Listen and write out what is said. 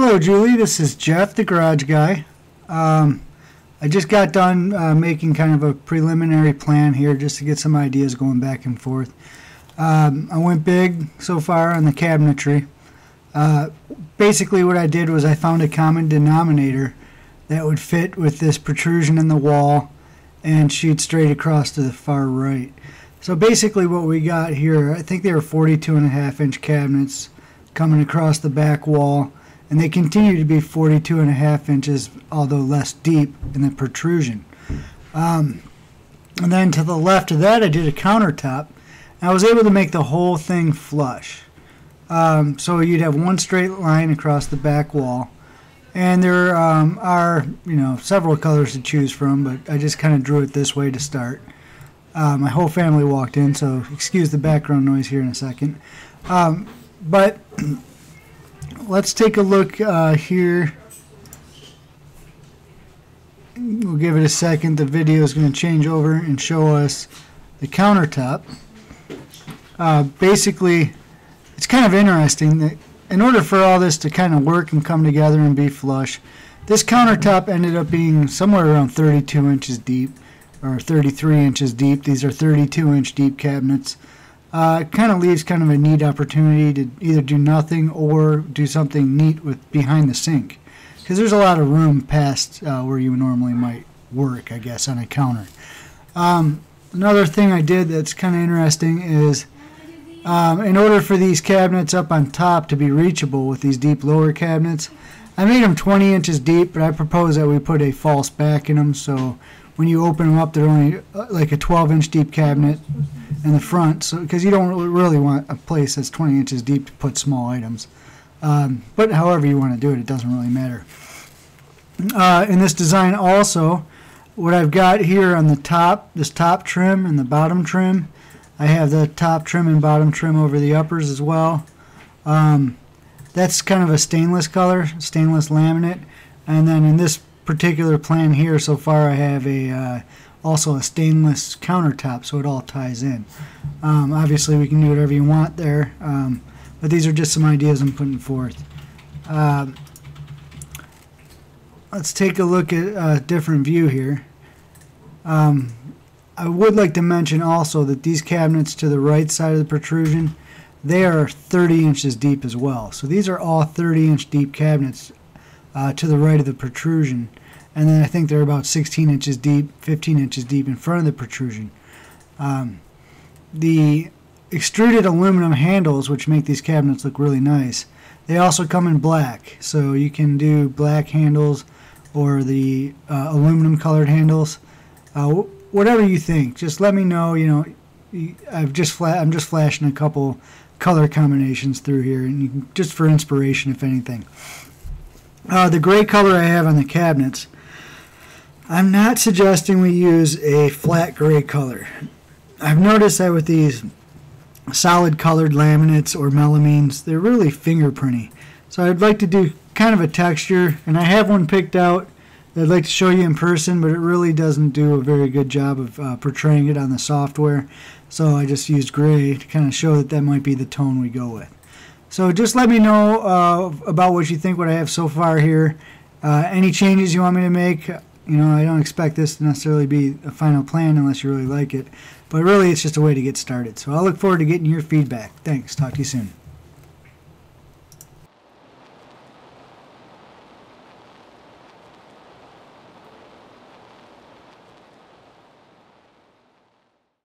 Hello, Julie. This is Jeff, the garage guy. I just got done making kind of a preliminary plan here just to get some ideas going back and forth. I went big so far on the cabinetry. Basically what I did was I found a common denominator that would fit with this protrusion in the wall and shoot straight across to the far right. So basically what we got here, I think they were 42.5-inch cabinets coming across the back wall, and they continue to be 42.5 inches, although less deep in the protrusion. And then to the left of that I did a countertop. I was able to make the whole thing flush. So you'd have one straight line across the back wall, and there are several colors to choose from, but I just kind of drew it this way to start. My whole family walked in, so excuse the background noise here in a second. But let's take a look here. We'll give it a second. The video is going to change over and show us the countertop. Basically, it's kind of interesting that in order for all this to kind of work and come together and be flush, this countertop ended up being somewhere around 32 inches deep, or 33 inches deep. These are 32-inch deep cabinets. It kind of leaves kind of a neat opportunity to either do nothing or do something neat with behind the sink, because there's a lot of room past where you normally might work, I guess, on a counter. Another thing I did that's kind of interesting is in order for these cabinets up on top to be reachable with these deep lower cabinets, I made them 20 inches deep, but I propose that we put a false back in them, so when you open them up, they're only like a 12-inch deep cabinet in the front, so because you don't really want a place that's 20 inches deep to put small items. But however you want to do it, it doesn't really matter. In this design also, what I've got here on the top, this top trim and the bottom trim, I have the top trim and bottom trim over the uppers as well. That's kind of a stainless color, stainless laminate, and then in this particular plan here so far I have also a stainless countertop, so it all ties in. Obviously we can do whatever you want there, but these are just some ideas I'm putting forth. Let's take a look at a different view here. I would like to mention also that these cabinets to the right side of the protrusion, they are 30 inches deep as well. So these are all 30-inch deep cabinets to the right of the protrusion. And then I think they're about 16 inches deep, 15 inches deep in front of the protrusion. The extruded aluminum handles, which make these cabinets look really nice, they also come in black. So you can do black handles or the aluminum colored handles. Whatever you think, just let me know. I'm just flashing a couple color combinations through here, and you can, just for inspiration, if anything. The gray color I have on the cabinets, I'm not suggesting we use a flat gray color. I've noticed that with these solid colored laminates or melamines, they're really fingerprinty. So I'd like to do kind of a texture, and I have one picked out that I'd like to show you in person, but it really doesn't do a very good job of portraying it on the software. So I just used gray to kind of show that that might be the tone we go with. So just let me know about what you think, what I have so far here. Any changes you want me to make. I don't expect this to necessarily be a final plan unless you really like it. But really, it's just a way to get started. So I'll look forward to getting your feedback. Thanks. Talk to you soon.